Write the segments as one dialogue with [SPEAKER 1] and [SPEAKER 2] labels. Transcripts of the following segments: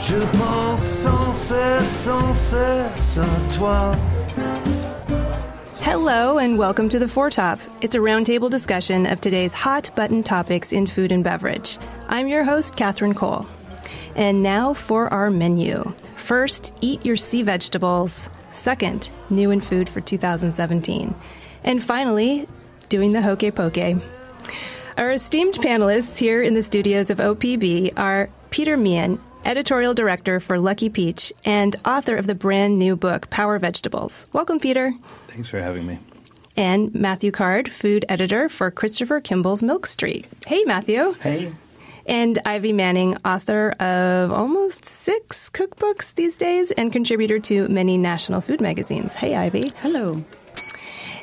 [SPEAKER 1] Je pense sans cesse à toi.
[SPEAKER 2] Hello and welcome to The Foretop. It's a roundtable discussion of today's hot-button topics in food and beverage. I'm your host, Catherine Cole. And now for our menu. First, eat your sea vegetables. Second, new in food for 2017. And finally, doing the Hoke Poke. Our esteemed panelists here in the studios of OPB are Peter Meehan, editorial director for Lucky Peach and author of the brand new book, Power Vegetables. Welcome, Peter.
[SPEAKER 3] Thanks for having me.
[SPEAKER 2] And Matthew Card, food editor for Christopher Kimball's Milk Street. Hey, Matthew.
[SPEAKER 4] Hey.
[SPEAKER 2] And Ivy Manning, author of almost 6 cookbooks these days and contributor to many national food magazines. Hey, Ivy.
[SPEAKER 5] Hello.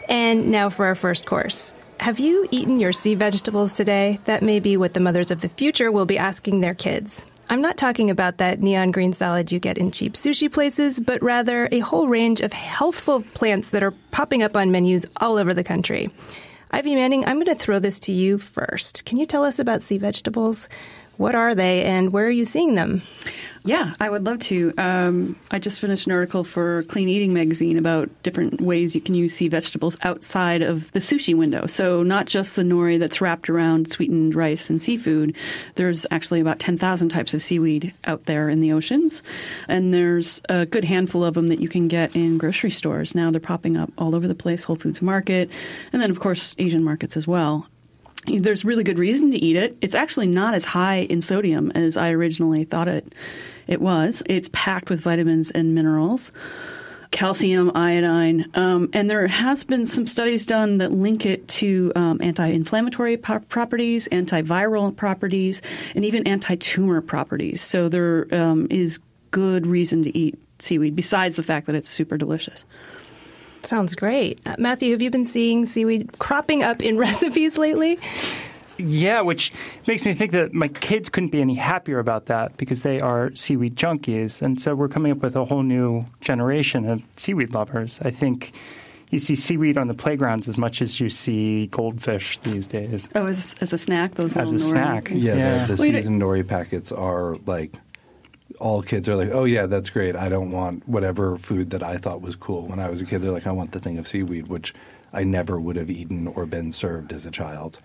[SPEAKER 2] And now for our first course. Have you eaten your sea vegetables today? That may be what the mothers of the future will be asking their kids. I'm not talking about that neon green salad you get in cheap sushi places, but rather a whole range of healthful plants that are popping up on menus all over the country. Ivy Manning, I'm going to throw this to you first. Can you tell us about sea vegetables? What are they and where are you seeing them?
[SPEAKER 5] Yeah, I would love to. I just finished an article for Clean Eating magazine about different ways you can use sea vegetables outside of the sushi window. So not just the nori that's wrapped around sweetened rice and seafood. There's actually about 10,000 types of seaweed out there in the oceans. And there's a good handful of them that you can get in grocery stores. Now they're popping up all over the place, Whole Foods Market, and then, of course, Asian markets as well. There's really good reason to eat it. It's actually not as high in sodium as I originally thought it was. It's packed with vitamins and minerals, calcium, iodine, and there has been some studies done that link it to anti-inflammatory properties, antiviral properties, and even anti-tumor properties. So there is good reason to eat seaweed besides the fact that it's super delicious.
[SPEAKER 2] Sounds great. Matthew, have you been seeing seaweed cropping up in recipes lately?
[SPEAKER 4] Yeah, which makes me think that my kids couldn't be any happier about that because they are seaweed junkies. And so we're coming up with a whole new generation of seaweed lovers. I think you see seaweed on the playgrounds as much as you see goldfish these days.
[SPEAKER 5] Oh, as a snack? Those
[SPEAKER 4] as a
[SPEAKER 5] nori.
[SPEAKER 4] snack.
[SPEAKER 3] Yeah. The seasoned nori packets are like – all kids are like, oh, yeah, that's great. I don't want whatever food that I thought was cool. When I was a kid, they're like, I want the thing of seaweed, which I never would have eaten or been served as a child.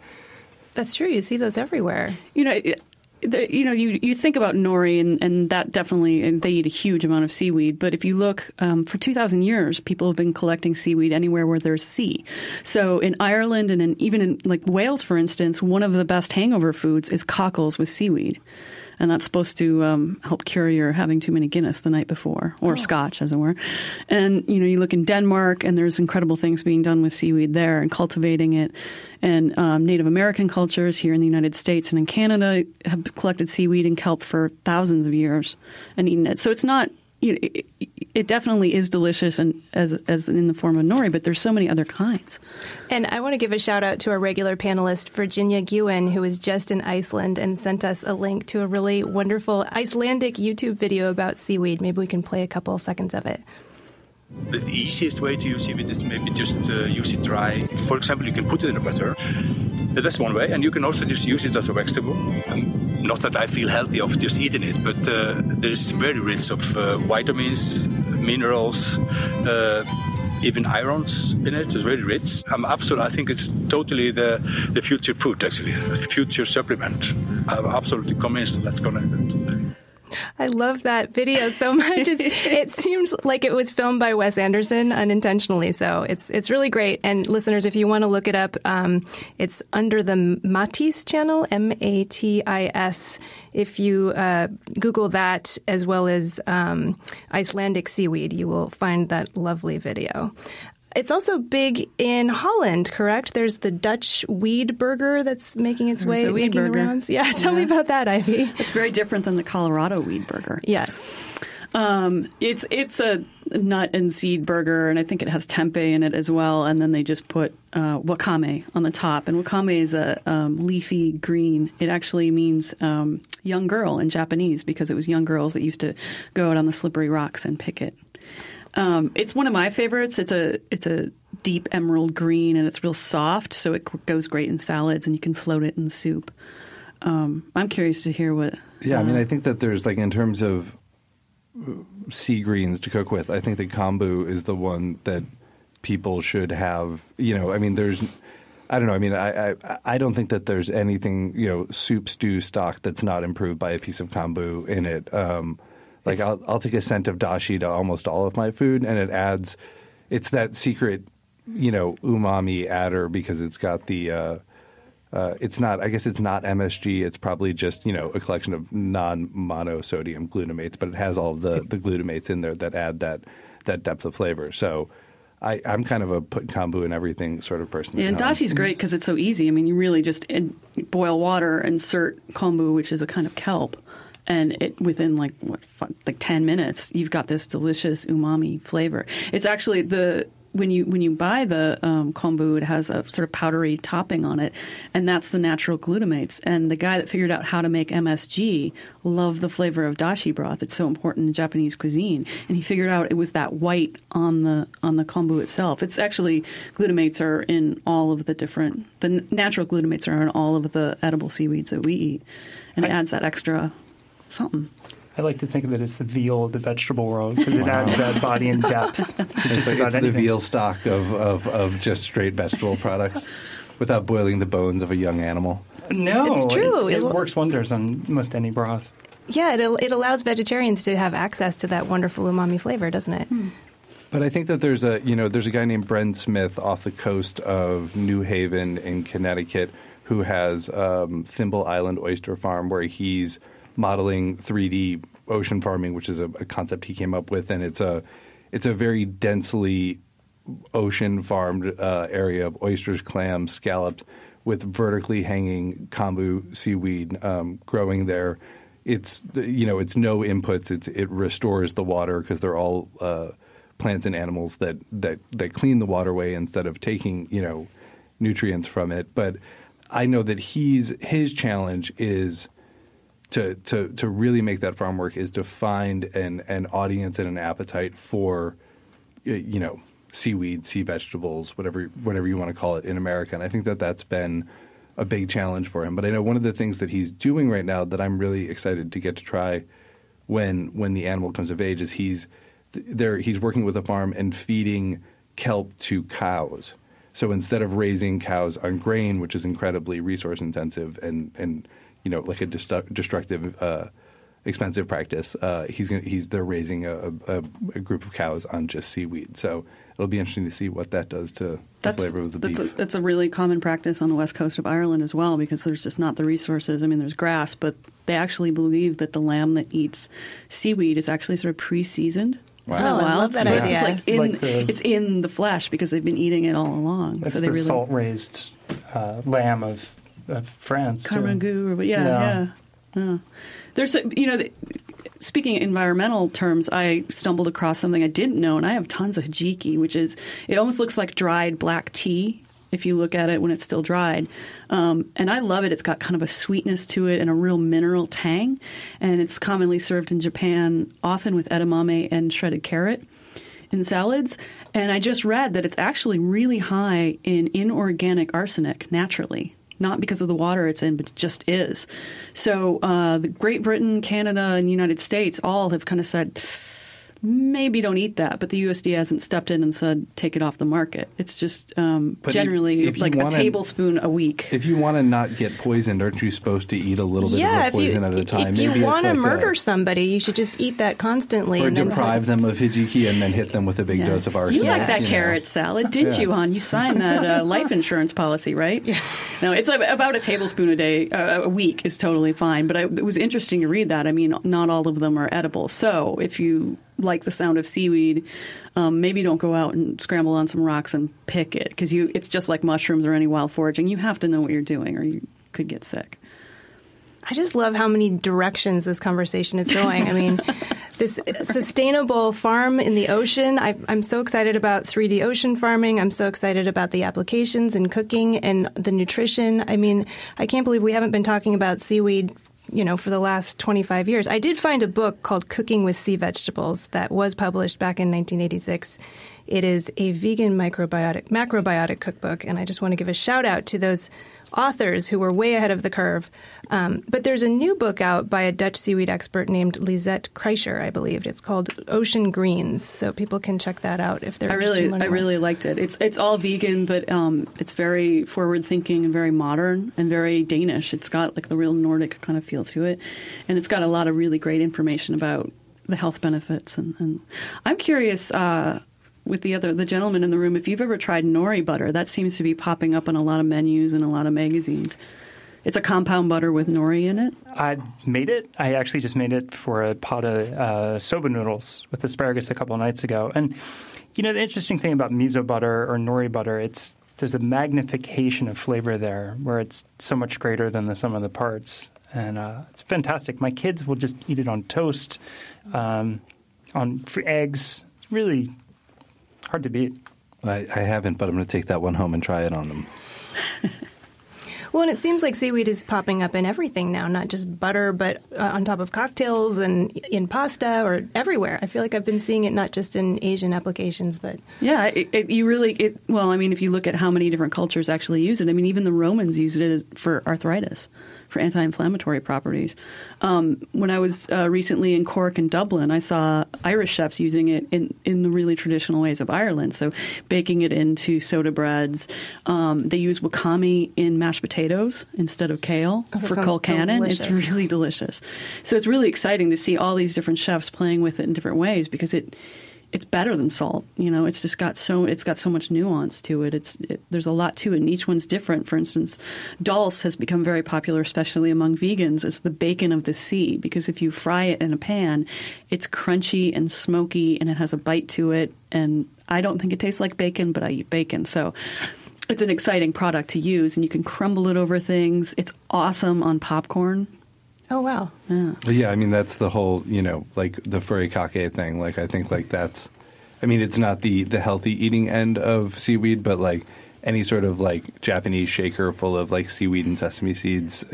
[SPEAKER 2] That's true. You see those everywhere.
[SPEAKER 5] You think about nori, and that definitely, and they eat a huge amount of seaweed. But if you look, for 2,000 years, people have been collecting seaweed anywhere where there's sea. So in Ireland and even in like Wales, for instance, one of the best hangover foods is cockles with seaweed. And that's supposed to help cure your having too many Guinness the night before, or Scotch, as it were. And, you look in Denmark, and there's incredible things being done with seaweed there and cultivating it. And Native American cultures here in the United States and in Canada have collected seaweed and kelp for thousands of years and eaten it. So it's not it definitely is delicious and as in the form of nori, but there's so many other kinds.
[SPEAKER 2] And I want to give a shout out to our regular panelist, Virginia Guwen, who was just in Iceland and sent us a link to a really wonderful Icelandic YouTube video about seaweed. Maybe we can play a couple seconds of it.
[SPEAKER 6] The easiest way to use seaweed is maybe just use it dry. For example, you can put it in a butter. That's one way. And you can also just use it as a vegetable. Not that I feel healthy of just eating it, but there is very rich of vitamins, minerals, even irons in it. It's very rich. I think it's totally the future food, actually, a future supplement. I'm absolutely convinced that's going to happen.
[SPEAKER 2] I love that video so much. It seems like it was filmed by Wes Anderson unintentionally, so it's really great. And listeners, if you want to look it up, it's under the Matis channel, Matis. If you Google that as well as Icelandic seaweed, you will find that lovely video. It's also big in Holland, correct? There's the Dutch weed burger that's making its way, making the rounds. Yeah, tell me about that, Ivy.
[SPEAKER 5] It's very different than the Colorado weed burger.
[SPEAKER 2] Yes.
[SPEAKER 5] It's a nut and seed burger, and I think it has tempeh in it as well. And then they just put wakame on the top. And wakame is a leafy green. It actually means young girl in Japanese because it was young girls that used to go out on the slippery rocks and pick it. It's one of my favorites. It's a deep emerald green, and it's real soft, so it goes great in salads, and you can float it in soup. I'm curious to hear what...
[SPEAKER 3] Yeah, I mean, I think that there's, like, in terms of sea greens to cook with. I think that kombu is the one that people should have. I mean, I don't know. I mean, I don't think that there's anything, soup, stew, stock that's not improved by a piece of kombu in it. I'll take a scent of dashi to almost all of my food, and it's that secret, umami adder because it's got the it's not MSG. It's probably just, a collection of non-monosodium glutamates, but it has all of the glutamates in there that add that depth of flavor. So I'm kind of a put kombu in everything sort of person.
[SPEAKER 5] Yeah, and dashi's great because it's so easy. I mean, you really just boil water, insert kombu, which is a kind of kelp, and within like 10 minutes, you've got this delicious umami flavor. It's actually when you buy the kombu, it has a sort of powdery topping on it, and that's the natural glutamates. And the guy that figured out how to make MSG loved the flavor of dashi broth. It's so important in Japanese cuisine, and he figured out it was that white on the kombu itself. It's actually glutamates are in all of the natural glutamates are in all of the edible seaweeds that we eat, and it adds that extra something.
[SPEAKER 4] I like to think of it as the veal of the vegetable world because it adds that body and depth to just about anything.
[SPEAKER 3] The veal stock of just straight vegetable products without boiling the bones of a young animal.
[SPEAKER 4] No,
[SPEAKER 2] it's true.
[SPEAKER 4] It works wonders on most any broth.
[SPEAKER 2] Yeah, it allows vegetarians to have access to that wonderful umami flavor, doesn't it?
[SPEAKER 3] But I think that there's a guy named Bren Smith off the coast of New Haven in Connecticut who has Thimble Island Oyster Farm where he's modeling 3D ocean farming, which is a concept he came up with, and it's a very densely ocean farmed area of oysters, clams, scallops, with vertically hanging kombu seaweed growing there. It's no inputs. It restores the water because they're all plants and animals that clean the waterway instead of taking nutrients from it. But I know that his challenge is to really make that farm work is to find an audience and an appetite for seaweed, sea vegetables, whatever you want to call it in America. And I think that that's been a big challenge for him. But I know one of the things that he's doing right now that I'm really excited to get to try when the animal comes of age is he's working with a farm and feeding kelp to cows. So instead of raising cows on grain, which is incredibly resource intensive and like a destructive, expensive practice, they're raising a group of cows on just seaweed. So it'll be interesting to see what that does to the flavor of the beef.
[SPEAKER 5] That's a really common practice on the west coast of Ireland as well because there's just not the resources. I mean, there's grass, but they actually believe that the lamb that eats seaweed is actually sort of pre-seasoned.
[SPEAKER 2] Wow. Isn't that wild? I love that idea.
[SPEAKER 5] It's in the flesh because they've been eating it all along.
[SPEAKER 4] That's
[SPEAKER 5] so
[SPEAKER 4] the salt-raised lamb of France.
[SPEAKER 5] Carmagou, yeah. There's speaking environmental terms, I stumbled across something I didn't know, and I have tons of hijiki, which is it almost looks like dried black tea if you look at it when it's still dried. And I love it. It's got kind of a sweetness to it and a real mineral tang, and it's commonly served in Japan, often with edamame and shredded carrot in salads. And I just read that it's actually really high in inorganic arsenic naturally. Not because of the water it's in, but it just is. So the Great Britain, Canada, and the United States all have kind of said, maybe don't eat that. But the USDA hasn't stepped in and said, take it off the market. It's just generally a tablespoon a week.
[SPEAKER 3] If you want to not get poisoned, aren't you supposed to eat a little bit of the poison at a time?
[SPEAKER 2] If you want to murder somebody, you should just eat that constantly.
[SPEAKER 3] Or deprive them of hijiki and then hit them with a big dose of arsenic.
[SPEAKER 5] You like that carrot salad, didn't you, hon? You signed that life insurance policy, right? Yeah. No, it's about a tablespoon a week is totally fine. But it was interesting to read that. I mean, not all of them are edible. So if you like the sound of seaweed, maybe don't go out and scramble on some rocks and pick it because it's just like mushrooms or any wild foraging. You have to know what you're doing or you could get sick.
[SPEAKER 2] I just love how many directions this conversation is going. I mean, this sustainable farm in the ocean. I'm so excited about 3D ocean farming. I'm so excited about the applications in cooking and the nutrition. I mean, I can't believe we haven't been talking about seaweed for the last 25 years. I did find a book called Cooking with Sea Vegetables that was published back in 1986. It is a vegan macrobiotic cookbook, and I just want to give a shout out to those authors who were way ahead of the curve. But there's a new book out by a Dutch seaweed expert named Lisette Kreischer, I believe. It's called Ocean Greens, so people can check that out if they're interested in learning more.
[SPEAKER 5] I really liked it. It's all vegan, but it's very forward-thinking and very modern and very Danish. It's got like the real Nordic kind of feel to it, and it's got a lot of really great information about the health benefits. And I'm curious, with the gentleman in the room, if you've ever tried nori butter. That seems to be popping up on a lot of menus and a lot of magazines. It's a compound butter with nori in it.
[SPEAKER 4] I made it. I actually just made it for a pot of soba noodles with asparagus a couple of nights ago. And, the interesting thing about miso butter or nori butter, there's a magnification of flavor there where it's so much greater than the sum of the parts. And it's fantastic. My kids will just eat it on toast, on eggs. It's really hard to beat.
[SPEAKER 3] I haven't, but I'm going to take that one home and try it on them.
[SPEAKER 2] Well, and it seems like seaweed is popping up in everything now, not just butter, but on top of cocktails and in pasta or everywhere. I feel like I've been seeing it not just in Asian applications, but...
[SPEAKER 5] Yeah, well, I mean, if you look at how many different cultures actually use it, I mean, even the Romans used it for arthritis, for anti-inflammatory properties. When I was recently in Cork and Dublin, I saw Irish chefs using it in the really traditional ways of Ireland. So baking it into soda breads. They use wakame in mashed potatoes instead of kale for colcannon. Delicious. It's really delicious. So it's really exciting to see all these different chefs playing with it in different ways because it's better than salt. It's just got so much nuance to it. There's a lot to it, and each one's different. For instance, dulse has become very popular, especially among vegans. It's the bacon of the sea because if you fry it in a pan, it's crunchy and smoky, and it has a bite to it. And I don't think it tastes like bacon, but I eat bacon, so it's an exciting product to use. And you can crumble it over things. It's awesome on popcorn.
[SPEAKER 2] Oh, wow.
[SPEAKER 3] Yeah, I mean, that's the whole, like the furikake thing. Like, I think, like, that's – I mean, it's not the healthy eating end of seaweed, but, like, any sort of, like, Japanese shaker full of, like, seaweed and sesame seeds,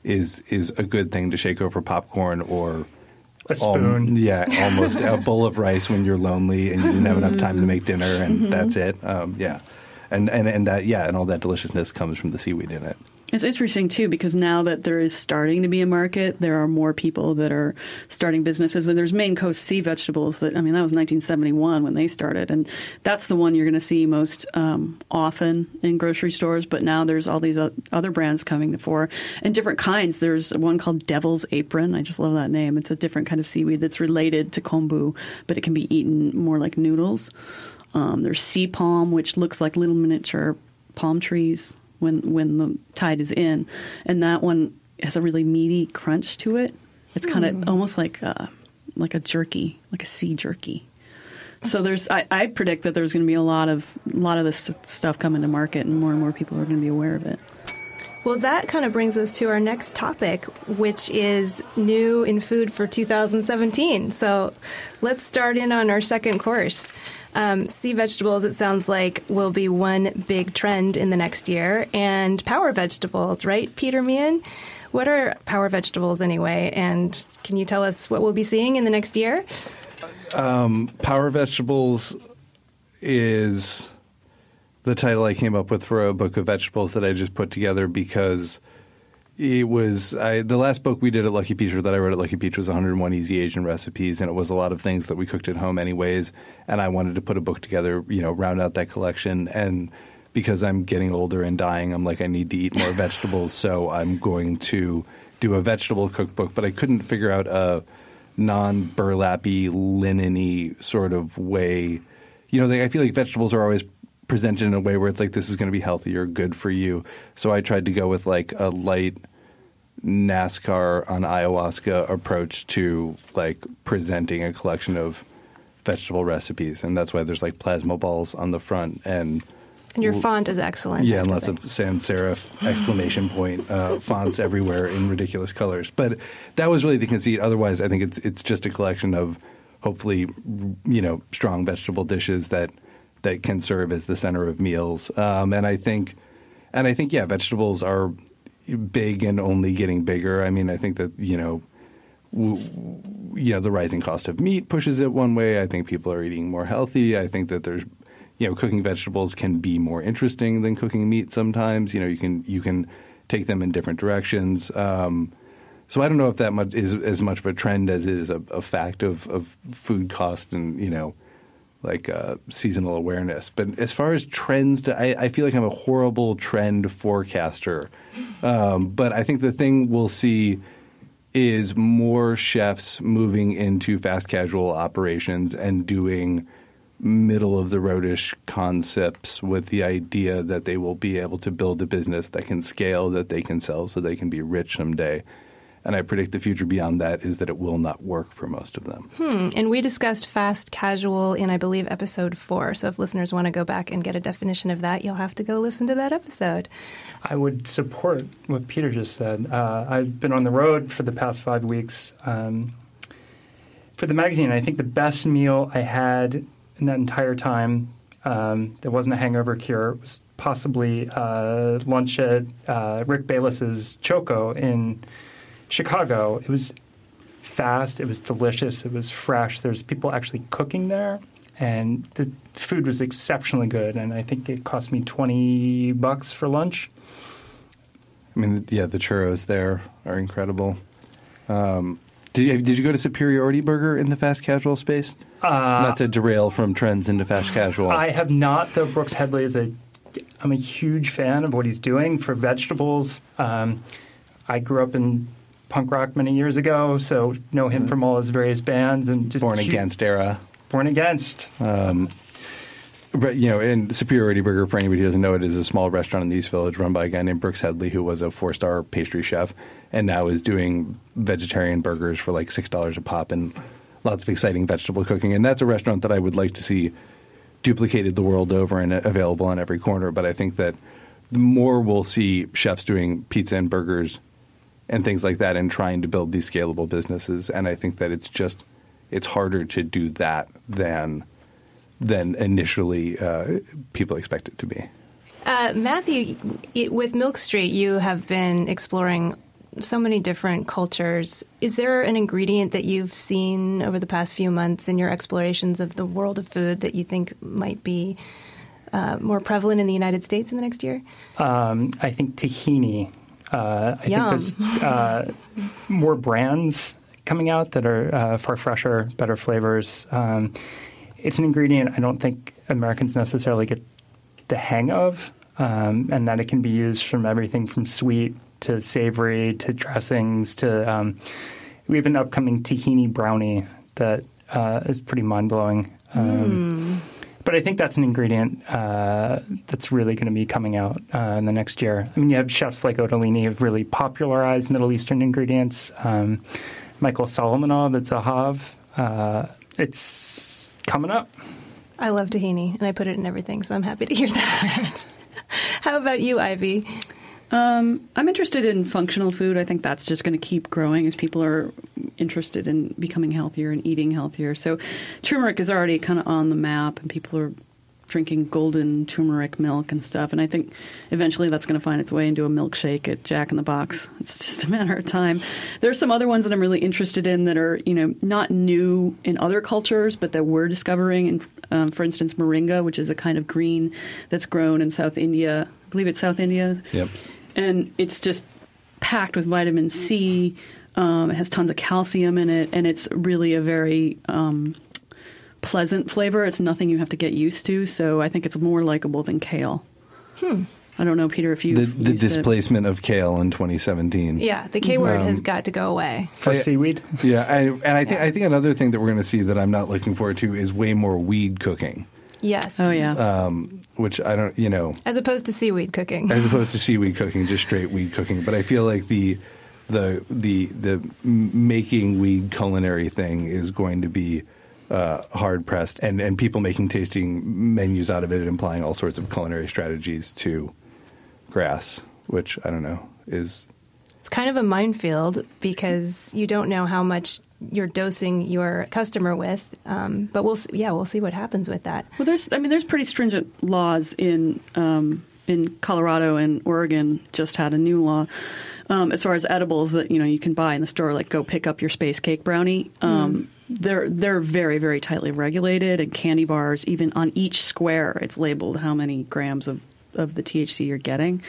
[SPEAKER 3] is a good thing to shake over popcorn or –
[SPEAKER 4] a spoon.
[SPEAKER 3] Almost a bowl of rice when you're lonely and you didn't have enough time to make dinner, and that's it. And that, and all that deliciousness comes from the seaweed in it.
[SPEAKER 5] It's interesting, too, because now that there is starting to be a market, there are more people that are starting businesses. And there's Maine Coast Sea Vegetables that was 1971 when they started. And that's the one you're going to see most often in grocery stores. But now there's all these other brands coming to fore and different kinds. There's one called Devil's Apron. I just love that name. It's a different kind of seaweed that's related to kombu, but it can be eaten more like noodles. There's sea palm, which looks like little miniature palm trees when the tide is in, and that one has a really meaty crunch to it. It's kind of almost like a jerky, like a sea jerky. So I predict that there's going to be a lot of this stuff coming to market, and more people are going to be aware of it.
[SPEAKER 2] Well, that kind of brings us to our next topic, which is new in food for 2017. So let's start in on our second course. Sea vegetables, it sounds like, will be one big trend in the next year. And power vegetables, right, Peter Meehan? What are power vegetables anyway? And can you tell us what we'll be seeing in the next year?
[SPEAKER 3] Power vegetables is the title I came up with for a book of vegetables that I just put together because it was the last book we did at Lucky Peach, or that I wrote at Lucky Peach, was 101 Easy Asian Recipes, and it was a lot of things that we cooked at home anyways. And I wanted to put a book together, round out that collection. And because I'm getting older and dying, I'm like, I need to eat more vegetables, so I'm going to do a vegetable cookbook. But I couldn't figure out a non-burlappy, linen-y sort of way. I feel like vegetables are always presented in a way where it's like, this is going to be healthy or good for you. So I tried to go with like a light NASCAR on ayahuasca approach to like presenting a collection of vegetable recipes. And that's why there's like plasma balls on the front. And
[SPEAKER 2] your font is excellent.
[SPEAKER 3] Yeah, and lots of sans serif exclamation point fonts everywhere in ridiculous colors. But that was really the conceit. Otherwise, I think it's just a collection of hopefully, strong vegetable dishes that can serve as the center of meals. And I think, vegetables are big and only getting bigger. I mean, I think that, the rising cost of meat pushes it one way. I think people are eating more healthy. I think that there's, cooking vegetables can be more interesting than cooking meat sometimes. You can take them in different directions. So I don't know if that much is as much of a trend as it is a fact of food cost and, seasonal awareness. But as far as trends, I feel like I'm a horrible trend forecaster. But I think the thing we'll see is more chefs moving into fast casual operations and doing middle-of-the-roadish concepts with the idea that they will be able to build a business that can scale, that they can sell, so they can be rich someday. And I predict the future beyond that is that it will not work for most of them.
[SPEAKER 2] And we discussed fast casual in, I believe, episode 4. So if listeners want to go back and get a definition of that, you'll have to go listen to that episode.
[SPEAKER 4] I would support what Peter just said. I've been on the road for the past 5 weeks for the magazine. I think the best meal I had in that entire time that wasn't a hangover cure was possibly lunch at Rick Bayless's Choco in Chicago. It was fast. It was delicious. It was fresh. There's people actually cooking there, and the food was exceptionally good. And I think it cost me $20 for lunch.
[SPEAKER 3] I mean, the churros there are incredible. Did you go to Superiority Burger in the fast casual space? Not to derail from trends into fast casual.
[SPEAKER 4] I have not, though. Brooks Headley I'm a huge fan of what he's doing for vegetables. I grew up in punk rock many years ago, so know him from all his various bands and just
[SPEAKER 3] Born Against era.
[SPEAKER 4] Born Against.
[SPEAKER 3] But and Superiority Burger, for anybody who doesn't know it, is a small restaurant in the East Village run by a guy named Brooks Headley, who was a 4-star pastry chef and now is doing vegetarian burgers for like $6 a pop and lots of exciting vegetable cooking. And that's a restaurant that I would like to see duplicated the world over and available on every corner. But I think that the more we'll see chefs doing pizza and burgers and things like that and trying to build these scalable businesses. And I think that it's harder to do that than initially people expect it to be.
[SPEAKER 2] Matthew, with Milk Street, you have been exploring so many different cultures. Is there an ingredient that you've seen over the past few months in your explorations of the world of food that you think might be more prevalent in the United States in the next year?
[SPEAKER 4] I think tahini. I think there's more brands coming out that are far fresher, better flavors. It's an ingredient I don't think Americans necessarily get the hang of, and that it can be used from everything from sweet to savory to dressings to we have an upcoming tahini brownie that is pretty mind-blowing. But I think that's an ingredient that's really going to be coming out in the next year. I mean, you have chefs like Ottolini who have really popularized Middle Eastern ingredients. Michael Solomonov at Zahav. It's coming up.
[SPEAKER 2] I love tahini, and I put it in everything, so I'm happy to hear that. How about you, Ivy?
[SPEAKER 5] I'm interested in functional food. I think that's just going to keep growing as people are interested in becoming healthier and eating healthier. So turmeric is already kind of on the map, and people are drinking golden turmeric milk and stuff. And I think eventually that's going to find its way into a milkshake at Jack in the Box. It's just a matter of time. There are some other ones that I'm really interested in that are, not new in other cultures, but that we're discovering. And for instance, moringa, which is a kind of green that's grown in South India. I believe it's South India.
[SPEAKER 3] Yep.
[SPEAKER 5] And it's just packed with vitamin C. It has tons of calcium in it, and it's really a very pleasant flavor. It's nothing you have to get used to, so I think it's more likable than kale. I don't know, Peter, if you
[SPEAKER 3] the displacement of kale in 2017.
[SPEAKER 2] Yeah, the K word has got to go away.
[SPEAKER 4] For seaweed?
[SPEAKER 3] Yeah, I think another thing that we're going to see that I'm not looking forward to is way more weed cooking.
[SPEAKER 2] Yes.
[SPEAKER 5] Oh, yeah.
[SPEAKER 3] Which I don't,
[SPEAKER 2] As opposed to seaweed cooking.
[SPEAKER 3] As opposed to seaweed cooking, just straight weed cooking. But I feel like the making weed culinary thing is going to be hard pressed, and people making tasting menus out of it and applying all sorts of culinary strategies to grass, which I don't know is.
[SPEAKER 2] It's kind of a minefield because you don't know how much you're dosing your customer with, but we'll see what happens with that.
[SPEAKER 5] Well, there's pretty stringent laws in Colorado, and Oregon just had a new law as far as edibles that you can buy in the store, like go pick up your space cake brownie. they're very, very tightly regulated, and candy bars, even on each square, it's labeled how many grams of the THC you're getting.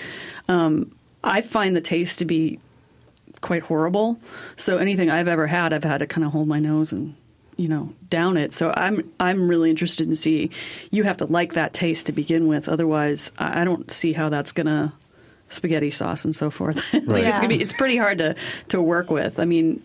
[SPEAKER 5] I find the taste to be quite horrible. So anything I've ever had, I've had to kind of hold my nose and, down it. So I'm really interested to see. You have to like that taste to begin with. Otherwise, I don't see how that's going to spaghetti sauce and so forth.
[SPEAKER 3] Right.
[SPEAKER 5] It's pretty hard to work with. I mean,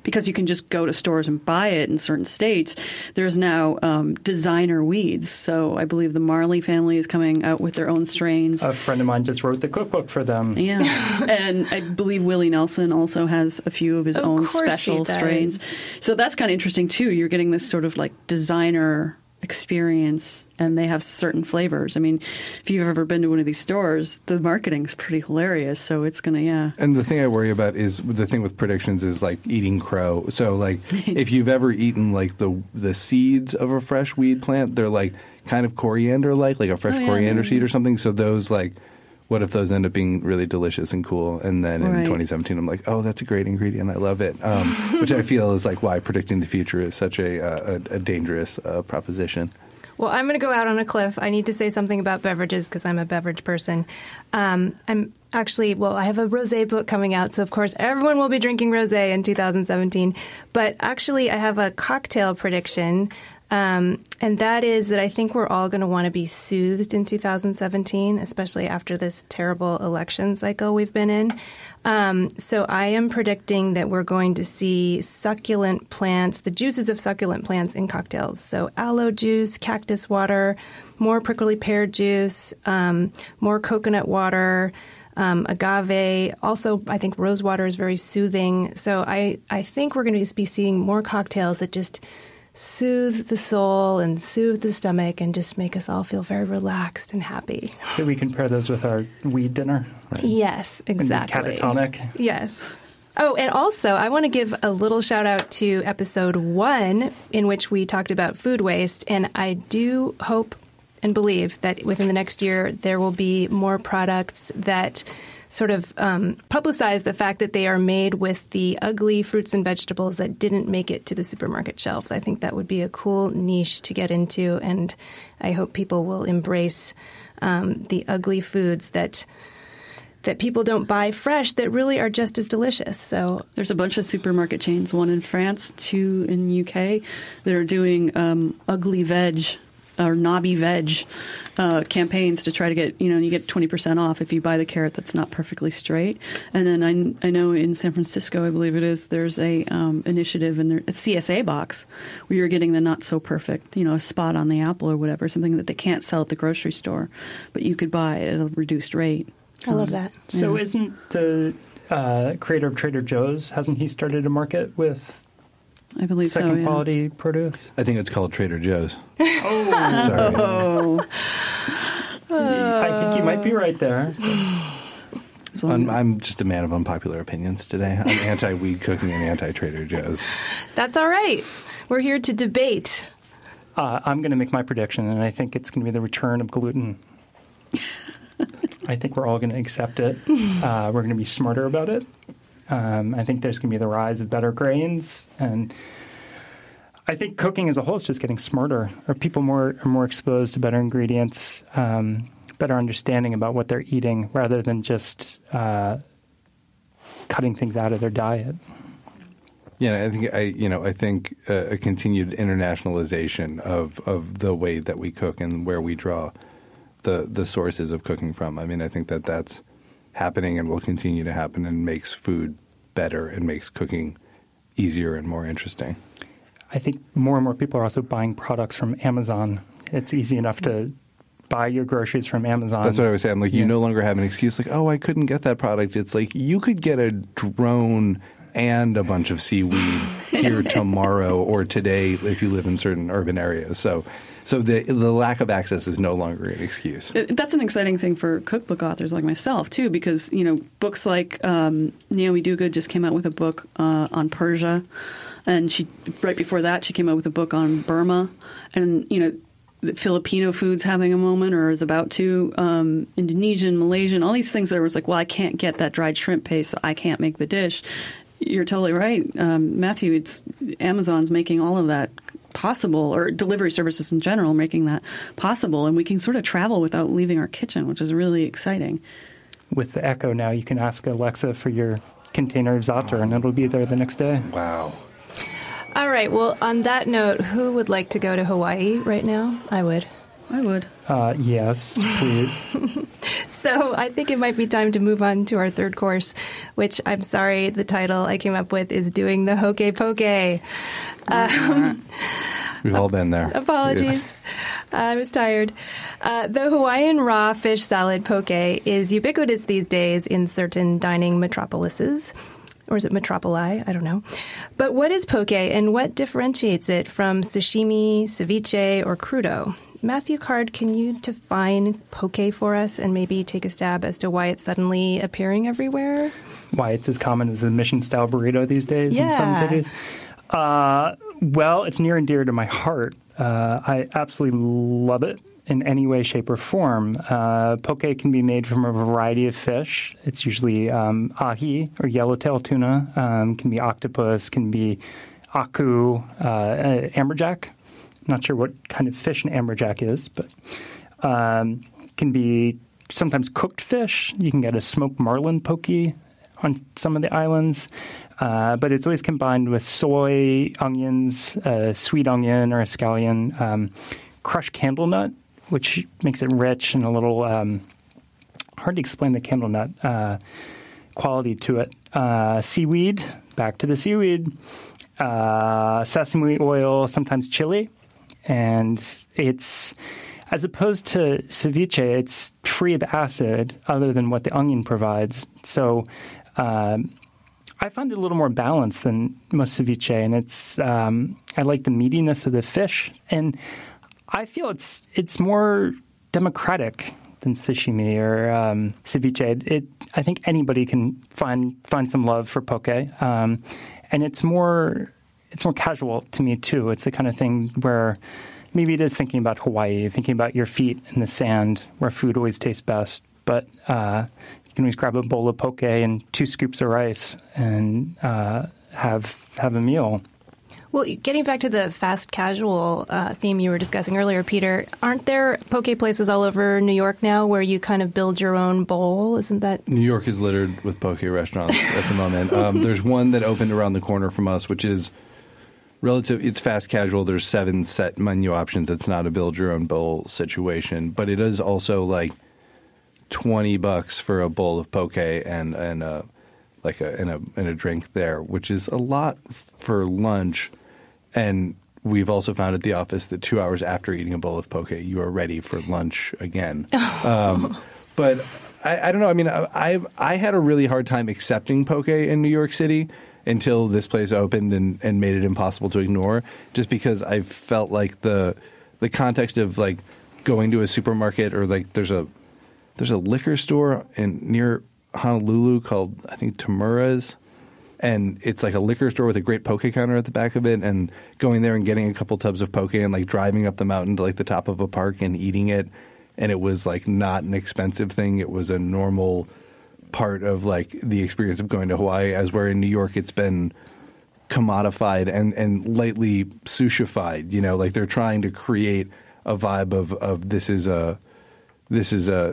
[SPEAKER 5] because you can just go to stores and buy it in certain states. There's now designer weeds. So I believe the Marley family is coming out with their own strains.
[SPEAKER 4] A friend of mine just wrote the cookbook for them.
[SPEAKER 5] Yeah. And I believe Willie Nelson also has a few of his own special strains. So that's kind of interesting, too. You're getting this sort of like designer experience, and they have certain flavors. I mean, if you've ever been to one of these stores, the marketing's pretty hilarious. So it's going to,
[SPEAKER 3] And the thing I worry about is the thing with predictions is like eating crow. So like if you've ever eaten like the seeds of a fresh weed plant, they're like kind of coriander-like a fresh coriander seed or something. So those like, what if those end up being really delicious and cool? And then in 2017, I'm like, oh, that's a great ingredient. I love it. Which I feel is like why predicting the future is such a dangerous proposition.
[SPEAKER 2] Well, I'm going to go out on a cliff. I need to say something about beverages because I'm a beverage person. I have a rosé book coming out, so of course everyone will be drinking rosé in 2017. But actually, I have a cocktail prediction. And that is that I think we're all going to want to be soothed in 2017, especially after this terrible election cycle we've been in. So I am predicting that we're going to see succulent plants, the juices of succulent plants in cocktails. So aloe juice, cactus water, more prickly pear juice, more coconut water, agave. Also, I think rose water is very soothing. So I think we're going to be seeing more cocktails that just soothe the soul and soothe the stomach and just make us all feel very relaxed and happy.
[SPEAKER 4] So we can pair those with our weed dinner?
[SPEAKER 2] Right? Yes, exactly.
[SPEAKER 4] Catatonic?
[SPEAKER 2] Yes. Oh, and also I want to give a little shout out to episode 1 in which we talked about food waste. And I do hope and believe that within the next year there will be more products that sort of publicize the fact that they are made with the ugly fruits and vegetables that didn't make it to the supermarket shelves. I think that would be a cool niche to get into, and I hope people will embrace the ugly foods that people don't buy fresh that really are just as delicious. So
[SPEAKER 5] there's a bunch of supermarket chains, one in France, 2 in UK, that are doing ugly veg or knobby veg campaigns to try to get, you get 20% off if you buy the carrot that's not perfectly straight. And then I know in San Francisco, I believe it is, there's a initiative in a CSA box where you're getting the not so perfect, a spot on the apple or whatever, something that they can't sell at the grocery store, but you could buy at a reduced rate.
[SPEAKER 2] I love that.
[SPEAKER 4] So isn't the creator of Trader Joe's, hasn't he started a market with
[SPEAKER 5] I believe
[SPEAKER 4] second quality produce?
[SPEAKER 3] I think it's called Trader Joe's.
[SPEAKER 4] Oh.
[SPEAKER 3] Sorry.
[SPEAKER 4] I think you might be right there.
[SPEAKER 3] I'm just a man of unpopular opinions today. I'm anti-weed cooking and anti-Trader Joe's.
[SPEAKER 2] That's all right. We're here to debate.
[SPEAKER 4] I'm going to make my prediction, and I think it's going to be the return of gluten. I think we're all going to accept it. We're going to be smarter about it. I think there's going to be the rise of better grains, and I think cooking as a whole is just getting smarter. Are people are more exposed to better ingredients, better understanding about what they're eating, rather than just cutting things out of their diet.
[SPEAKER 3] Yeah, I think a continued internationalization of the way that we cook and where we draw the sources of cooking from. I mean, I think that's happening and will continue to happen and makes food better and makes cooking easier and more interesting.
[SPEAKER 4] I think more and more people are also buying products from Amazon. It's easy enough to buy your groceries from Amazon.
[SPEAKER 3] That's what I was saying. Like, you no longer have an excuse like, oh, I couldn't get that product. It's like you could get a drone and a bunch of seaweed here tomorrow or today if you live in certain urban areas. So the lack of access is no longer an excuse.
[SPEAKER 5] That's an exciting thing for cookbook authors like myself, too, because, books like Naomi Duguid just came out with a book on Persia. And right before that, she came out with a book on Burma. And, the Filipino food's having a moment or is about to. Indonesian, Malaysian, all these things that was like, well, I can't get that dried shrimp paste, so I can't make the dish. You're totally right, Matthew. It's Amazon's making all of that possible, or delivery services in general making that possible, and we can sort of travel without leaving our kitchen, which is really exciting.
[SPEAKER 4] With the Echo now, you can ask Alexa for your container of za'atar, and it'll be there the next day.
[SPEAKER 3] Wow.
[SPEAKER 2] All right. Well, on that note, who would like to go to Hawaii right now? I would.
[SPEAKER 4] Yes, please.
[SPEAKER 2] So I think it might be time to move on to our third course, which I'm sorry, the title I came up with is Doing the Hoke Poke.
[SPEAKER 3] We've all been there.
[SPEAKER 2] Apologies. I was tired. The Hawaiian raw fish salad poke is ubiquitous these days in certain dining metropolises. Or is it metropoli? I don't know. But what is poke and what differentiates it from sashimi, ceviche, or crudo? Matthew Card, can you define poke for us and maybe take a stab as to why it's suddenly appearing everywhere?
[SPEAKER 4] Why it's as common as a Mission-style burrito these days in some cities? Well, it's near and dear to my heart. I absolutely love it in any way, shape, or form. Poke can be made from a variety of fish. It's usually ahi, or yellowtail tuna, can be octopus, can be aku, amberjack. Not sure what kind of fish an amberjack is, but can be sometimes cooked fish. You can get a smoked marlin poke on some of the islands, but it's always combined with soy, onions, sweet onion or a scallion, crushed candle nut, which makes it rich and a little hard to explain the candle nut quality to it. Seaweed, back to the seaweed, sesame oil, sometimes chili. And it's, as opposed to ceviche, it's free of acid other than what the onion provides. So I find it a little more balanced than most ceviche, and it's I like the meatiness of the fish, and I feel it's more democratic than sashimi or ceviche. I think anybody can find some love for poke, and it's more casual to me too. It's the kind of thing where maybe it is thinking about Hawaii, thinking about your feet in the sand, where food always tastes best. But you can always grab a bowl of poke and 2 scoops of rice and have a meal.
[SPEAKER 2] Well, getting back to the fast casual theme you were discussing earlier, Peter, aren't there poke places all over New York now where you kind of build your own bowl? Isn't that?
[SPEAKER 3] New York is littered with poke restaurants at the moment. There's one that opened around the corner from us, which is it's fast casual. There's 7 set menu options. It's not a build your own bowl situation, but it is also like $20 for a bowl of poke and a drink there, which is a lot for lunch. And we've also found at the office that 2 hours after eating a bowl of poke, you are ready for lunch again. But I don't know. I mean, I had a really hard time accepting poke in New York City until this place opened and made it impossible to ignore, just because I felt like the context of like going to a supermarket, or like there's a liquor store near Honolulu called, I think, Tamura's, and it's like a liquor store with a great poke counter at the back of it, and going there and getting a couple tubs of poke and like driving up the mountain to like the top of a park and eating it, and it was like not an expensive thing. It was a normal part of like the experience of going to Hawaii, as where in New York it's been commodified and lightly sushified. You know, like they're trying to create a vibe of this is a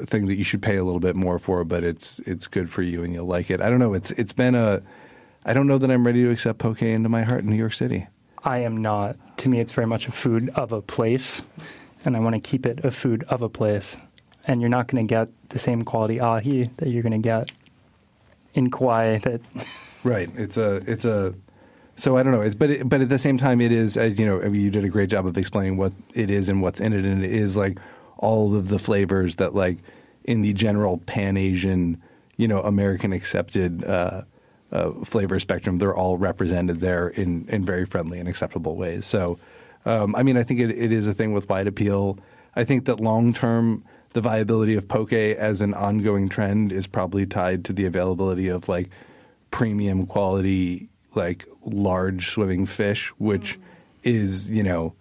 [SPEAKER 3] thing that you should pay a little bit more for, but it's good for you and you'll like it. I don't know. It's been I don't know that I'm ready to accept poke into my heart in New York City.
[SPEAKER 4] I am not. To me, it's very much a food of a place, and I want to keep it a food of a place. And you're not going to get the same quality ahi that you're going to get in Kauai.
[SPEAKER 3] Right. So I don't know. But at the same time, it is, as you know, I mean, you did a great job of explaining what it is and what's in it, and it is like all of the flavors that, like, in the general Pan-Asian, you know, American accepted flavor spectrum, they're all represented there in very friendly and acceptable ways. So, I mean, I think it is a thing with wide appeal. I think that long term, the viability of poke as an ongoing trend is probably tied to the availability of like premium quality, like large swimming fish, which is, you know,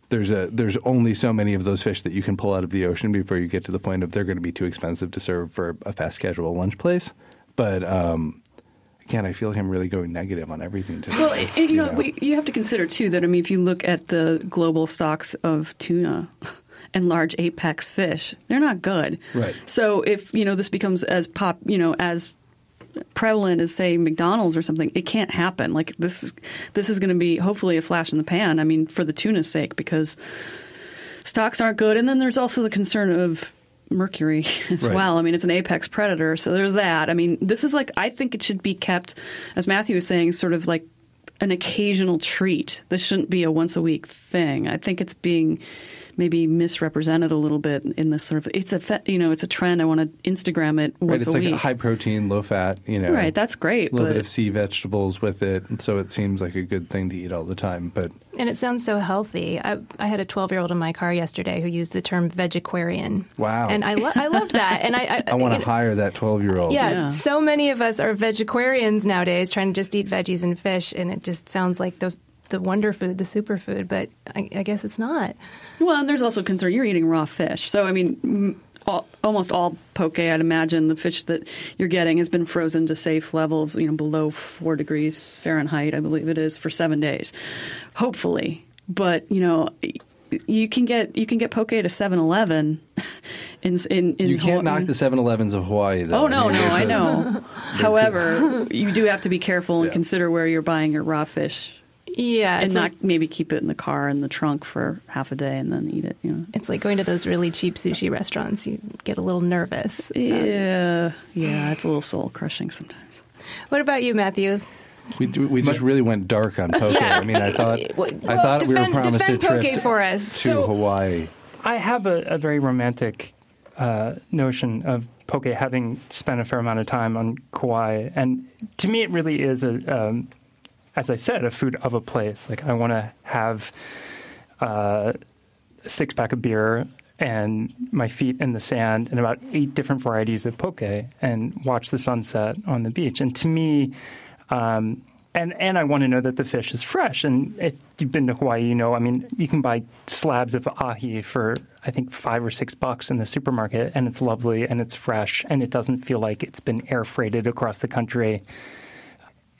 [SPEAKER 3] there's only so many of those fish that you can pull out of the ocean before you get to the point of they're going to be too expensive to serve for a fast casual lunch place. But again, I feel like I'm really going negative on everything today.
[SPEAKER 5] Well, you have to consider, too, that, I mean, if you look at the global stocks of tuna and large apex fish, they're not good.
[SPEAKER 3] Right.
[SPEAKER 5] So if, this becomes as as prevalent as, say, McDonald's or something, it can't happen. Like, this is going to be hopefully a flash in the pan, I mean, for the tuna's sake, because stocks aren't good. And then there's also the concern of mercury as well. I mean, it's an apex predator, so there's that. I mean, this is I think it should be kept, as Matthew was saying, sort of like an occasional treat. This shouldn't be a once-a-week thing. I think it's being maybe misrepresented a little bit in this sort of it's a trend. I want to Instagram it once a week.
[SPEAKER 3] It's like high protein, low fat.
[SPEAKER 5] Right, that's great.
[SPEAKER 3] A little bit of sea vegetables with it, and so it seems like a good thing to eat all the time.
[SPEAKER 2] And it sounds so healthy. I had a 12-year-old in my car yesterday who used the term vegetarian.
[SPEAKER 3] Wow!
[SPEAKER 2] And I loved that. And I
[SPEAKER 3] want to hire that 12-year-old.
[SPEAKER 2] Yeah, so many of us are vegetarians nowadays, trying to just eat veggies and fish, and it just sounds like the wonder food, the superfood, but I guess it's not.
[SPEAKER 5] Well, and there's also concern you're eating raw fish. So, I mean, almost all poke, I'd imagine, the fish that you're getting has been frozen to safe levels, below 4 degrees Fahrenheit, I believe it is, for 7 days, hopefully. But, you can get poke at a 7-Eleven in
[SPEAKER 3] You can't knock the 7-Elevens of Hawaii, though.
[SPEAKER 5] Oh, no, I know. However, you do have to be careful and consider where you're buying your raw fish.
[SPEAKER 2] Yeah.
[SPEAKER 5] And not maybe keep it in the car in the trunk for half a day and then eat it.
[SPEAKER 2] It's like going to those really cheap sushi restaurants. You get a little nervous.
[SPEAKER 5] Yeah, it's a little soul crushing sometimes.
[SPEAKER 2] What about you, Matthew?
[SPEAKER 3] We just really went dark on poke. I mean, I thought we were promised a trip to Hawaii.
[SPEAKER 4] I have a very romantic notion of poke, having spent a fair amount of time on Kauai, and to me, it really is as I said, a food of a place. Like, I want to have a 6-pack of beer and my feet in the sand and about 8 different varieties of poke and watch the sunset on the beach. And to me, and I want to know that the fish is fresh. And if you've been to Hawaii, you can buy slabs of ahi for, I think, $5 or $6 in the supermarket, and it's lovely and it's fresh and it doesn't feel like it's been air freighted across the country.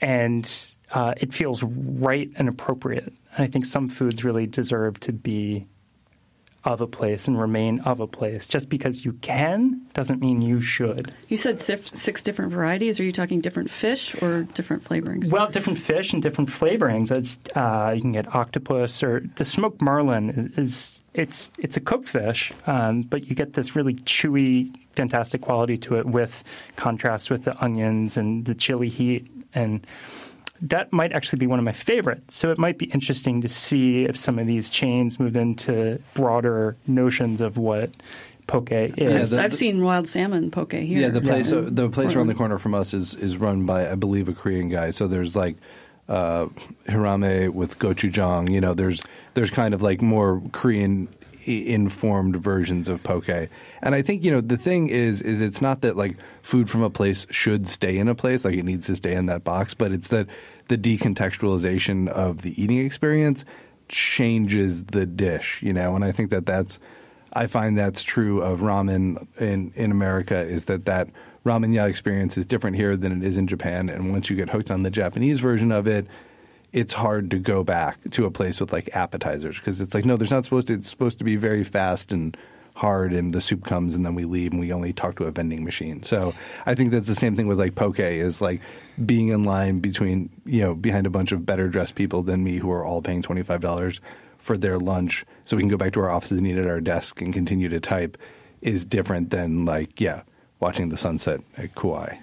[SPEAKER 4] And it feels right and appropriate. And I think some foods really deserve to be of a place and remain of a place. Just because you can doesn't mean you should.
[SPEAKER 5] You said 6 different varieties. Are you talking different fish or different flavorings?
[SPEAKER 4] Well, different fish and different flavorings. You can get octopus, or the smoked marlin it's a cooked fish, but you get this really chewy, fantastic quality to it with contrast with the onions and the chili heat. And that might actually be one of my favorites. So it might be interesting to see if some of these chains move into broader notions of what poke is.
[SPEAKER 5] I've seen wild salmon poke here.
[SPEAKER 3] Yeah, the place around the corner from us is run by, I believe, a Korean guy. So there's like hirame with gochujang. There's kind of like more Korean informed versions of poke. And I think, the thing is it's not that like food from a place should stay in a place, like it needs to stay in that box, but it's that the decontextualization of the eating experience changes the dish, and I think I find that's true of ramen in America, is that ramen experience is different here than it is in Japan. And once you get hooked on the Japanese version of it, it's hard to go back to a place with like appetizers, because it's like, no, it's supposed to be very fast and hard, and the soup comes and then we leave and we only talk to a vending machine. So I think that's the same thing with like poke, is like being in line behind a bunch of better dressed people than me who are all paying $25 for their lunch so we can go back to our offices and eat at our desk and continue to type, is different than like, watching the sunset at Kauai.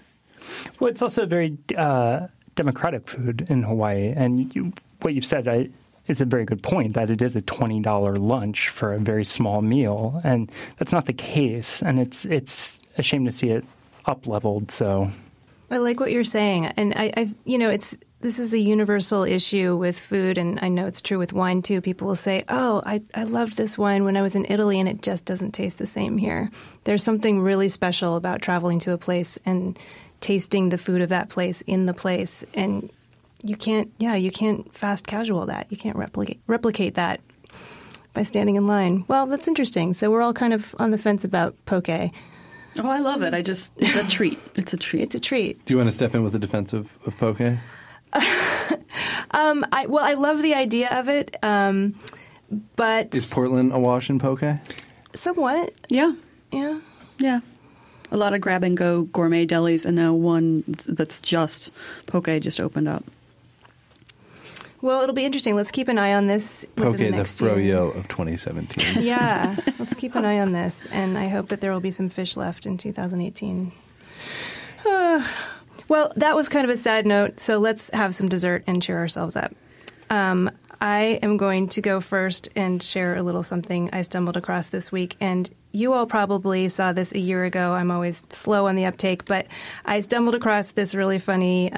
[SPEAKER 4] Well, it's also a very democratic food in Hawaii. And what you've said is a very good point, that it is a $20 lunch for a very small meal. And that's not the case. And it's a shame to see it up-leveled. So
[SPEAKER 2] I like what you're saying. And this is a universal issue with food, and I know it's true with wine too. People will say, I loved this wine when I was in Italy, and it just doesn't taste the same here. There's something really special about traveling to a place and tasting the food of that place in the place, and you can't fast casual that. You can't replicate that by standing in line. Well, that's interesting. So we're all kind of on the fence about poke.
[SPEAKER 5] Oh, I love it. It's a treat. It's a treat.
[SPEAKER 2] It's a treat.
[SPEAKER 3] Do you want to step in with a defense of poke?
[SPEAKER 2] I love the idea of it, but...
[SPEAKER 3] Is Portland awash in poke?
[SPEAKER 2] Somewhat.
[SPEAKER 5] Yeah.
[SPEAKER 2] Yeah.
[SPEAKER 5] Yeah. A lot of grab-and-go gourmet delis, and now one that's just poke just opened up.
[SPEAKER 2] Well, it'll be interesting. Let's keep an eye on this.
[SPEAKER 3] Poke,
[SPEAKER 2] the
[SPEAKER 3] the froyo of 2017.
[SPEAKER 2] Yeah. Let's keep an eye on this, and I hope that there will be some fish left in 2018. Well, that was kind of a sad note, so let's have some dessert and cheer ourselves up. I am going to go first and share a little something I stumbled across this week. And you all probably saw this a year ago. I'm always slow on the uptake, but I stumbled across this really funny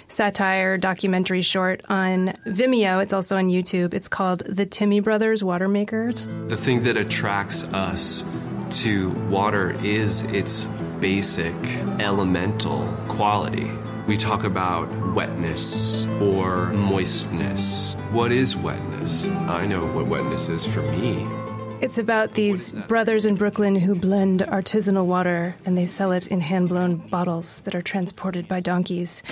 [SPEAKER 2] satire documentary short on Vimeo. It's also on YouTube. It's called The Timmy Brothers Water Makers.
[SPEAKER 7] The thing that attracts us to water is its basic elemental quality. We talk about wetness or moistness. What is wetness? I know what wetness is for me.
[SPEAKER 2] It's about these brothers in Brooklyn who blend artisanal water and they sell it in hand-blown bottles that are transported by donkeys.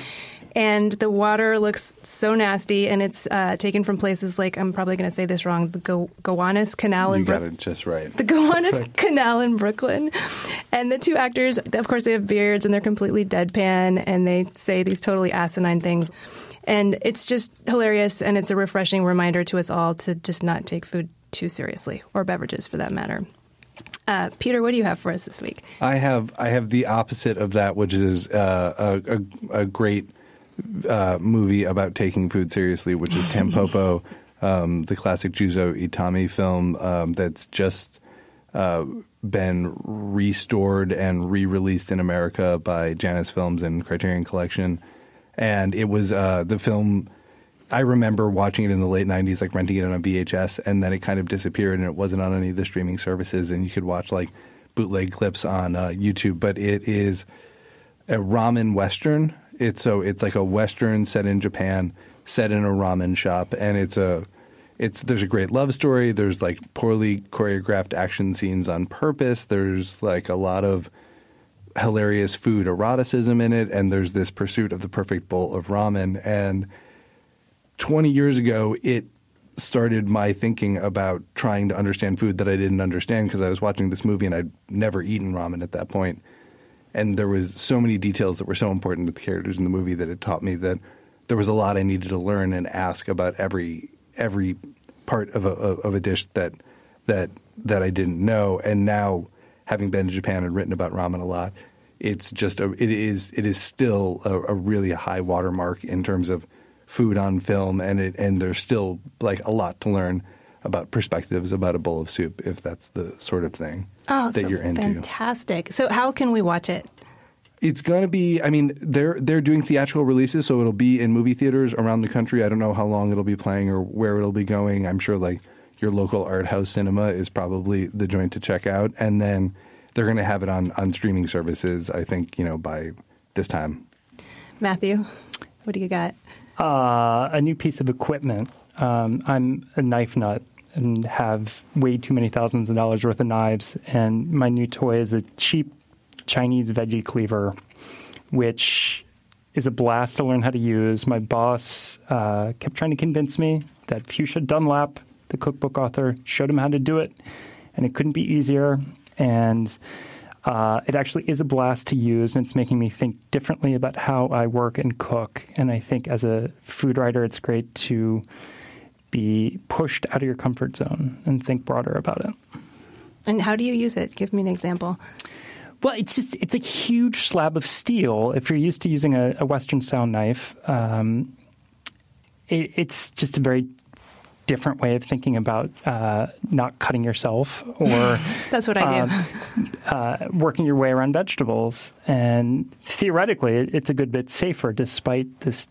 [SPEAKER 2] And the water looks so nasty, and it's taken from places like, I'm probably going to say this wrong, the Gowanus Canal in Brooklyn.
[SPEAKER 3] You got it just right.
[SPEAKER 2] The Gowanus Canal in Brooklyn. And the two actors, of course, they have beards, and they're completely deadpan, and they say these totally asinine things. And it's just hilarious, and it's a refreshing reminder to us all to just not take food too seriously, or beverages for that matter. Peter, what do you have for us this week? I
[SPEAKER 3] have the opposite of that, which is a great movie about taking food seriously, which is Tampopo, the classic Juzo Itami film that's just been restored and re-released in America by Janus Films and Criterion Collection. And it was the film, I remember watching it in the late 90s, like renting it on a VHS, and then it kind of disappeared and it wasn't on any of the streaming services, and you could watch like bootleg clips on YouTube. But it is a ramen Western. It's like a Western set in Japan, set in a ramen shop, and there's a great love story. There's like poorly choreographed action scenes on purpose. There's like a lot of hilarious food eroticism in it, and there's this pursuit of the perfect bowl of ramen. And 20 years ago, it started my thinking about trying to understand food that I didn't understand, because I was watching this movie and I'd never eaten ramen at that point. And there was so many details that were so important to the characters in the movie that it taught me that there was a lot I needed to learn and ask about every part of a dish that I didn't know. And now, having been to Japan and written about ramen a lot, it's just it is still a really high watermark in terms of food on film, and there's still like a lot to learn about perspectives about a bowl of soup, if that's the sort of thing that you're into.
[SPEAKER 2] Fantastic. So how can we watch it?
[SPEAKER 3] It's going to be, I mean, they're doing theatrical releases, so it'll be in movie theaters around the country. I don't know how long it'll be playing or where it'll be going. I'm sure like your local art house cinema is probably the joint to check out. And then they're going to have it on streaming services, I think, by this time.
[SPEAKER 2] Matthew, what do you got?
[SPEAKER 4] A new piece of equipment. I'm a knife nut and have way too many thousands of dollars worth of knives. And my new toy is a cheap Chinese veggie cleaver, which is a blast to learn how to use. My boss kept trying to convince me that Fuchsia Dunlap, the cookbook author, showed him how to do it, and it couldn't be easier. And it actually is a blast to use, and it's making me think differently about how I work and cook. And I think as a food writer, it's great to be pushed out of your comfort zone and think broader about it.
[SPEAKER 2] And how do you use it? Give me an example.
[SPEAKER 4] Well, it's a huge slab of steel. If you're used to using a Western-style knife, it's just a very different way of thinking about not cutting yourself or
[SPEAKER 2] that's what I do.
[SPEAKER 4] Working your way around vegetables. And theoretically, it's a good bit safer despite this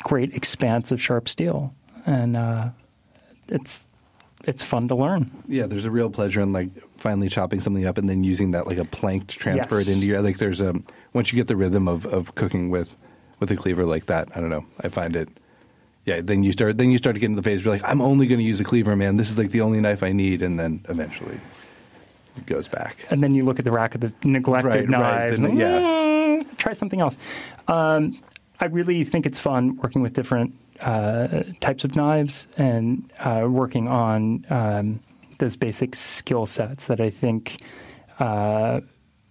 [SPEAKER 4] great expanse of sharp steel. And it's fun to learn. Yeah,
[SPEAKER 3] there's a real pleasure in like finally chopping something up and then using that like a plank to transfer it into your like. There's once you get the rhythm of cooking with a cleaver like that, I don't know. I find it. Yeah, then you start to get into the phase where you're like, I'm only going to use a cleaver, man. This is like the only knife I need, and then eventually goes back.
[SPEAKER 4] And then you look at the rack of the neglected knives.
[SPEAKER 3] Right.
[SPEAKER 4] Try something else. I really think it's fun working with different types of knives and working on those basic skill sets that I think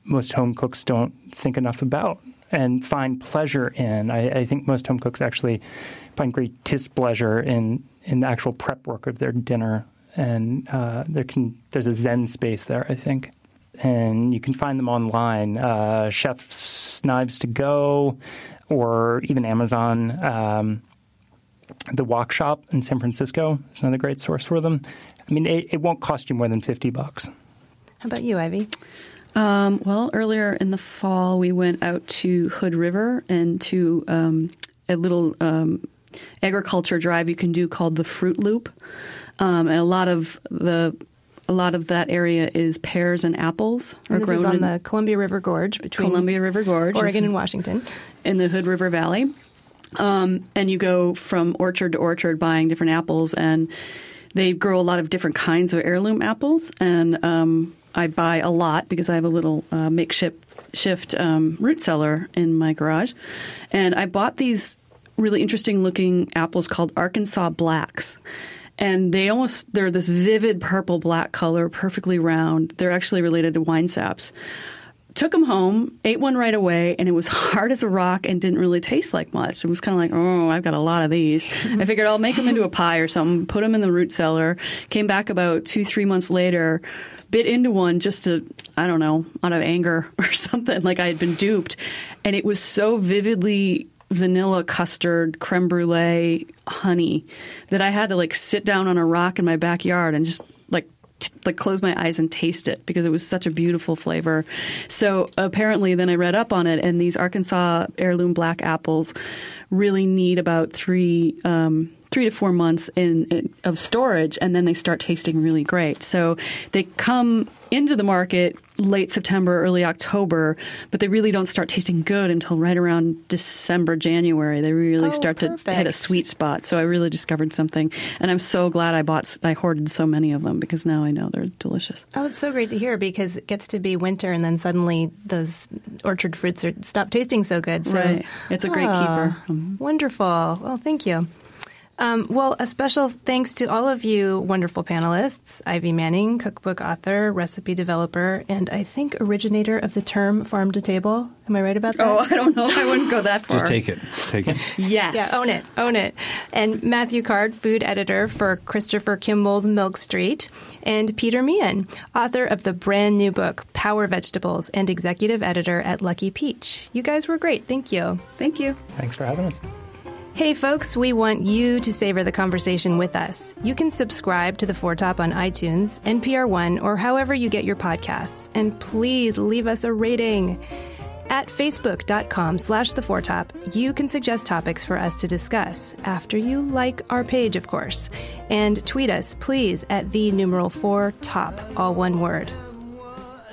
[SPEAKER 4] most home cooks don't think enough about and find pleasure in. I think most home cooks actually find great displeasure in the actual prep work of their dinner. And there's a zen space there, I think. And you can find them online, Chef's Knives to Go, or even Amazon. The Wok Shop in San Francisco is another great source for them. I mean, it won't cost you more than $50.
[SPEAKER 2] How about you, Ivy?
[SPEAKER 5] Well, earlier in the fall, we went out to Hood River and to a little agriculture drive you can do called the Fruit Loop. And a lot of that area is pears and apples.
[SPEAKER 2] And this is on the Columbia River Gorge between Oregon and Washington.
[SPEAKER 5] In the Hood River Valley. And you go from orchard to orchard buying different apples, and they grow a lot of different kinds of heirloom apples. And I buy a lot because I have a little makeshift root cellar in my garage. And I bought these really interesting looking apples called Arkansas Blacks. And they're this vivid purple black color, perfectly round. They're actually related to wine saps. Took them home, ate one right away, and it was hard as a rock and didn't really taste like much. It was kind of like, oh, I've got a lot of these. I figured I'll make them into a pie or something, put them in the root cellar, came back about 2-3 months later, bit into one just to, I don't know, out of anger or something, like I had been duped. And it was so vividly vanilla custard, creme brulee, honey that I had to like sit down on a rock in my backyard and just like close my eyes and taste it because it was such a beautiful flavor. So apparently then I read up on it, and these Arkansas heirloom black apples really need about 3 to 4 months of storage, and then they start tasting really great. So they come into the market late September, early October, but they really don't start tasting good until right around December, January. They really start to hit a sweet spot. So I really discovered something, and I'm so glad I hoarded so many of them because now I know they're delicious.
[SPEAKER 2] Oh, it's so great to hear because it gets to be winter, and then suddenly those orchard fruits stop tasting so good. So,
[SPEAKER 5] right. It's a great keeper.
[SPEAKER 2] Wonderful. Well, thank you. Well, a special thanks to all of you wonderful panelists, Ivy Manning, cookbook author, recipe developer, and I think originator of the term farm to table. Am I right about that?
[SPEAKER 5] Oh, I don't know. I wouldn't go that far.
[SPEAKER 3] Just take it. Take it.
[SPEAKER 5] Yes.
[SPEAKER 2] Yeah, own it. And Matthew Card, food editor for Christopher Kimball's Milk Street, and Peter Meehan, author of the brand new book, Power Vegetables, and executive editor at Lucky Peach. You guys were great. Thank you.
[SPEAKER 5] Thank you.
[SPEAKER 4] Thanks for having us.
[SPEAKER 2] Hey folks, we want you to savor the conversation with us. You can subscribe to The Four Top on iTunes, NPR One, or however you get your podcasts. And please leave us a rating. At facebook.com/thefourtop, you can suggest topics for us to discuss after you like our page, of course. And tweet us, please, at @4top, all one word.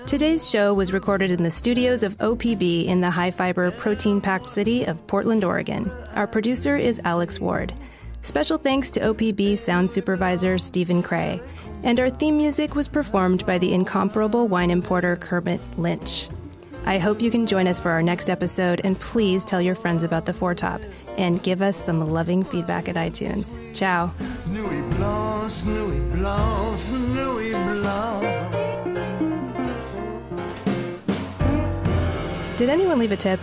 [SPEAKER 2] Today's show was recorded in the studios of OPB in the high-fiber, protein-packed city of Portland, Oregon. Our producer is Alex Ward. Special thanks to OPB sound supervisor Stephen Cray. And our theme music was performed by the incomparable wine importer Kermit Lynch. I hope you can join us for our next episode, and please tell your friends about The Four Top and give us some loving feedback at iTunes. Ciao.
[SPEAKER 1] Nuit blanche, nuit blanche, nuit blanche.
[SPEAKER 2] Did anyone leave a tip?